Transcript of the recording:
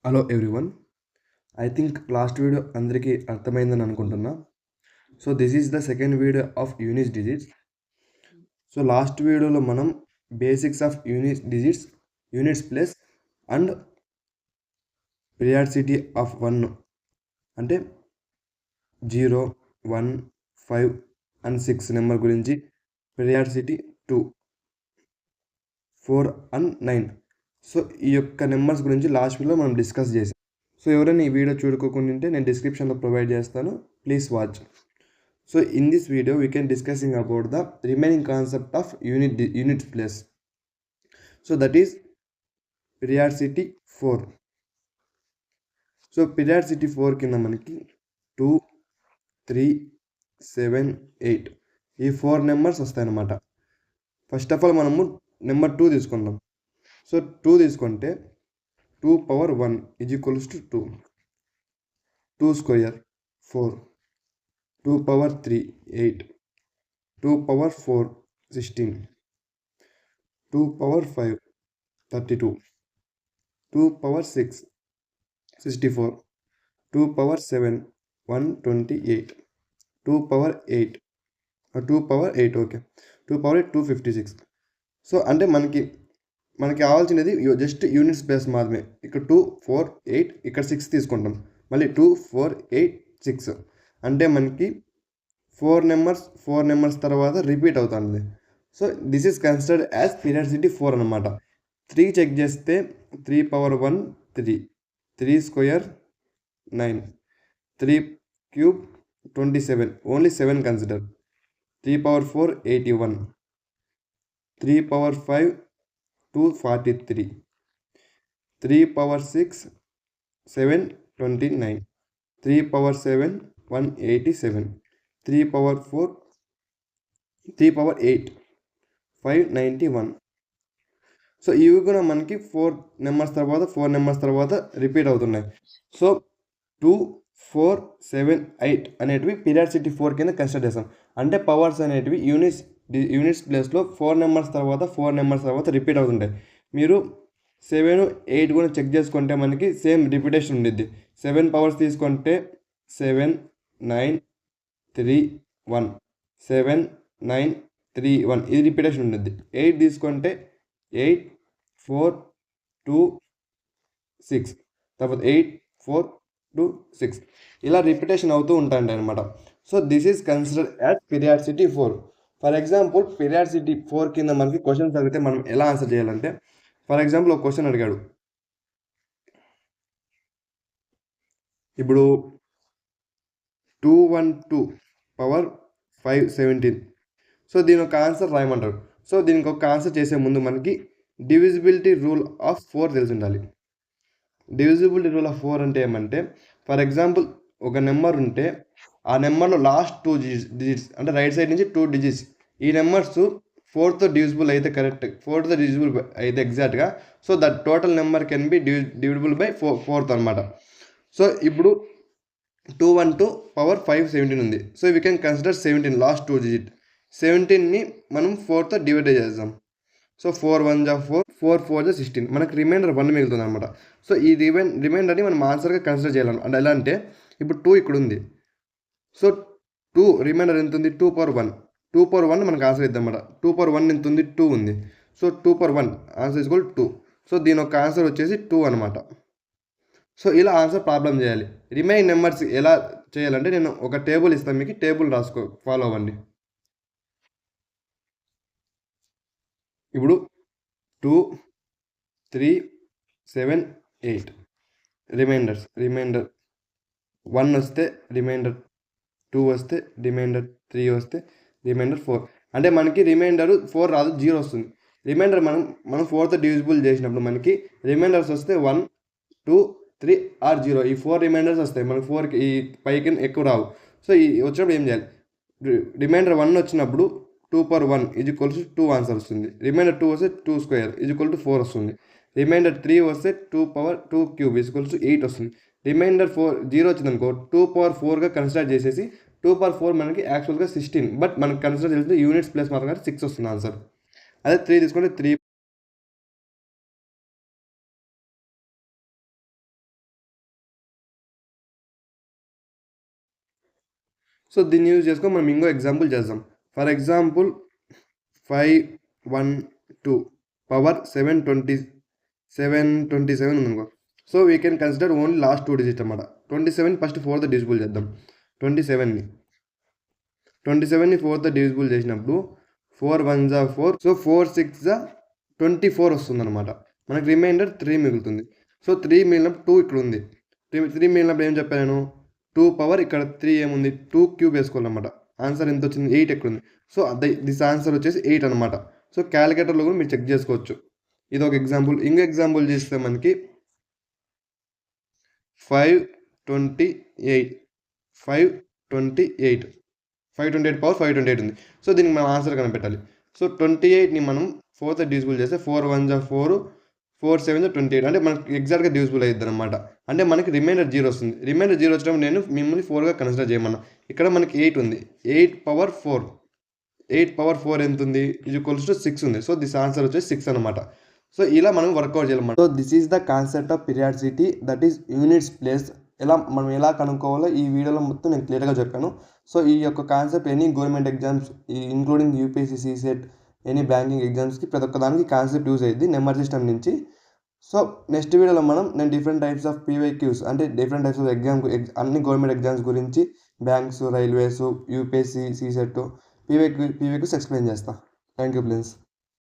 Hello everyone. I think last video అందరికీ అర్థమైందని అనుకుంటున్నా. So this is the second video of unit digits. So last వీడియోలో మనం basics of units place and periodicity of 1 అంటే 0, 1, 5 and 6 number గురించి, periodicity 2, 4 and 9. So ఈ యొక్క numbers గురించి లాస్ట్ వీడియోలో మనం డిస్కస్ చేసాం. సో ఎవరైనా ఈ వీడియో చూడుకోకుండా నేను డిస్క్రిప్షన్లో ప్రొవైడ్ చేస్తాను, please watch. So in this video we can discussing about the remaining concept of unit place. So that is periodicity 4. So periodicity 4 కింద మనకి 2, 3, 7, 8 ఈ 4 నెంబర్స్ వస్తాయి అన్నమాట. ఫస్ట్ ఆఫ్ ఆల్ మనము నెంబర్ 2 తీసుకుందాం. సో 2 తీసుకుంటే 2 power 1 is equals to 2. 2 square 4. 2 power 3 8. 2 power 4 16. 2 power 5 32. 2 power 6 64. 2 power 7 128. 2 power 8 2 power 8 okay. 2 power 8 256. So అంటే మనకి కావాల్సినది జస్ట్ యూనిట్స్ ప్లేస్ మాత్రమే. ఇక్కడ 2 4 8 ఇక్కడ 6 తీసుకుంటాం, మళ్ళీ 2 4 8 6 అంటే మనకి 4 నెంబర్స్ తర్వాత రిపీట్ అవుతుంది. So this is considered as periodicity 4 అనమాట. 3 చెక్ చేస్తే 3 power 1 3. 3 square 9. 3 cube 27. Only 7 consider. 3 power 4 81. 3 power 5 243. 3 power 6 7 29. 3 power 7 187. 3 power 4 3 power 8 591. So ఇవి కూడా మనకి 4 నెంబర్స్ తర్వాత రిపీట్ అవుతున్నాయి. సో 2 4 7 8 అనేటివి పీరియాడిసిటీ 4 కింద కన్సిడర్ చేస్తాం. అంటే పవర్స్ అనేటివి యూనిట్స్ ప్లేస్లో 4 నెంబర్స్ తర్వాత రిపీట్ అవుతుంటాయి. మీరు 7 8 కూడా చెక్ చేసుకుంటే మనకి సేమ్ రిపిటేషన్ ఉండిద్ది. 7 పవర్స్ తీసుకుంటే 7 9 3 1. 7 9 3 1 ఇది రిపిటేషన్ ఉంటుంది. 8 తీసుకుంటే 8 4 2 6 తర్వాత 8 4 2 6 ఇలా రిపిటేషన్ అవుతూ ఉంటాయి అనమాట. So this is considered as periodicity 4. For example periodicity 4 కింద మనకి క్వశ్చన్స్ అడిగితే మనం ఎలా ఆన్సర్ చేయాలంటే, ఫర్ ఎగ్జాంపుల్ ఒక క్వశ్చన్ అడిగాడు. ఇప్పుడు 212 పవర్ 517. సో దీని ఒక ఆన్సర్ రాయమంటారు. సో దీనికి ఒక ఆన్సర్ చేసే ముందు మనకి డివిజిబిలిటీ రూల్ ఆఫ్ 4 తెలిసి ఉండాలి. డివిజిబిలిటీ రూల్ ఆఫ్ 4 అంటే ఏమంటే, ఫర్ ఎగ్జాంపుల్ ఒక నెంబర్ ఉంటే ఆ నెంబర్లో లాస్ట్ 2 డిజిట్స్ అంటే రైట్ సైడ్ నుంచి 2 డిజిట్స్, ఈ నెంబర్స్ 4తో డివిజిబుల్ అయితే కరెక్ట్, 4తో డివిజిబుల్ అయితే ఎగ్జాక్ట్గా, so that total number can be divisible by 4 అనమాట. సో ఇప్పుడు 212 పవర్ 517 ఉంది. So we can consider 17 last 2 digit. 17ని మనం 4తో డివైడ్ చేద్దాం. సో 4 1 జా 4, 4 4 జా 16. మనకు రిమైండర్ 1 మిగులుతుంది అనమాట. సో ఈ రిమైండర్ని మనం ఆన్సర్గా కన్సిడర్ చేయాలి. అంటే ఎలా అంటే, ఇప్పుడు 2 ఇక్కడ ఉంది. సో 2 రిమైండర్ ఎంత ఉంది? 2 పవర్ 1. 2 పవర్ 1 మనకు ఆన్సర్ ఇద్దాం అన్నమాట. 2 పవర్ 1 ఎంత ఉంది? 2 ఉంది. So 2 power 1 answer is equal 2. So దీని ఒక ఆన్సర్ వచ్చేసి 2 అనమాట. సో ఇలా ఆన్సర్ ప్రాబ్లం చేయాలి. రిమైనింగ్ నెంబర్స్ ఎలా చేయాలంటే, నేను ఒక టేబుల్ ఇస్తాను మీకు, టేబుల్ ఫాలో అవ్వండి. ఇప్పుడు 2 3 7 8 రిమైండర్ 1 వస్తే రిమైండర్ 2 వస్తే రిమైండర్ 3 వస్తే రిమైండర్ 4. అంటే మనకి రిమైండర్ 4 రాదు, 0 వస్తుంది. రిమైండర్ మనం 4తో డివిజిబుల్ చేసినప్పుడు మనకి రిమైండర్స్ వస్తే 1 2 3 ఆర్ 0. ఈ 4 రిమైండర్స్ వస్తాయి మనకి. 4కి ఈ పైకి ఎక్కువ రావు. సో ఈ వచ్చినప్పుడు ఏం చేయాలి? రిమైండర్ 1 వచ్చినప్పుడు 2 పవర్ 1 ఈజ్ ఈక్వల్స్ 2 ఆన్సర్ వస్తుంది. రిమైండర్ 2 వస్తే 2 స్క్వేర్ ఈజ్ ఈక్వల్ టు 4 వస్తుంది. రిమైండర్ 3 వస్తే 2 పవర్ 2 క్యూబ్ ఈజ్ ఈక్వల్స్ 8 వస్తుంది. రిమైండర్ 0 వచ్చిందనుకో 2 పవర్ 4గా కన్సిడర్ చేసేసి 2 పవర్ 4 మనకి యాక్చువల్గా 16, బట్ మనకి కన్సిడర్ చేస్తే యూనిట్స్ ప్లేస్ మాత్రం 6 వస్తుంది ఆన్సర్. అదే 3 తీసుకుంటే 3 సో దీన్ని యూజ్ చేసుకొని మనం ఇంకో ఎగ్జాంపుల్ చేద్దాం. ఫర్ ఎగ్జాంపుల్ 512 పవర్ 727 ఉందనుకో. So we can consider only last 2 digit అన్నమాట. 27 ఫస్ట్ 4th డివిజిబుల్ చేద్దాం. 27ని 4th డివిజిబుల్ చేసినప్పుడు 4 1 జా 4. సో 4 6 జా 24 వస్తుందన్నమాట. మనకు రిమైండర్ 3 మిగులుతుంది. సో 3 మిగిలినప్పుడు 2 ఇక్కడ ఉంది. 3 మిగిలినప్పుడు ఏం చెప్పాను, 2 పవర్ ఇక్కడ 3 ఏముంది, 2 క్యూబ్ వేసుకోవాలన్నమాట. ఆన్సర్ ఎంత వచ్చింది, 8 ఎక్కడ ఉంది. సో దిస్ ఆన్సర్ వచ్చేసి 8 అనమాట. సో క్యాలిక్యులేటర్లో కూడా మీరు చెక్ చేసుకోవచ్చు. ఇది ఒక ఎగ్జాంపుల్. ఇంకో ఎగ్జాంపుల్ చేస్తే మనకి 528 పవర్ 528 ఉంది. సో దీనికి మనం ఆన్సర్ కనిపెట్టాలి. సో 28ని మనం 4th డివిజిబుల్ చేస్తే 4 1 జా 4, 4 7 జా 28, అంటే మనకి ఎగ్జాక్ట్గా డివిజిబుల్ అయ్యిద్ది అనమాట. అంటే మనకి రిమైండర్ 0 వస్తుంది. రిమైండర్ 0 వచ్చినప్పుడు నేను మిమ్మల్ని 4గా కన్సిడర్ చేయమన్నా. ఇక్కడ మనకి 8 ఉంది. 8 పవర్ 4 ఎంత ఉంది, ఈక్వల్స్ టు 6 ఉంది. సో దిస్ ఆన్సర్ వచ్చేసి 6 అనమాట. సో ఇలా మనం వర్కౌట్ చేయాలన్నమాట. So this is the concept of periodicity, that is units place. మనం ఎలా కనుక్కోవాలో ఈ వీడియోలో మొత్తం నేను క్లియర్గా చెప్పాను. సో ఈ యొక్క concept any government exams including UPSC, CSAT, any banking ఎగ్జామ్స్కి ప్రతి ఒక్క దానికి కాన్సెప్ట్ యూజ్ అయ్యింది నెంబర్ సిస్టమ్ నుంచి. సో నెక్స్ట్ వీడియోలో నేను డిఫరెంట్ టైప్స్ ఆఫ్ పీవైక్యూస్, అంటే డిఫరెంట్ టైప్స్ ఆఫ్ అన్ని గవర్నమెంట్ ఎగ్జామ్స్ గురించి, banks, railways, UPSC, CSAT, PYQs explain చేస్తాను. Thank you friends.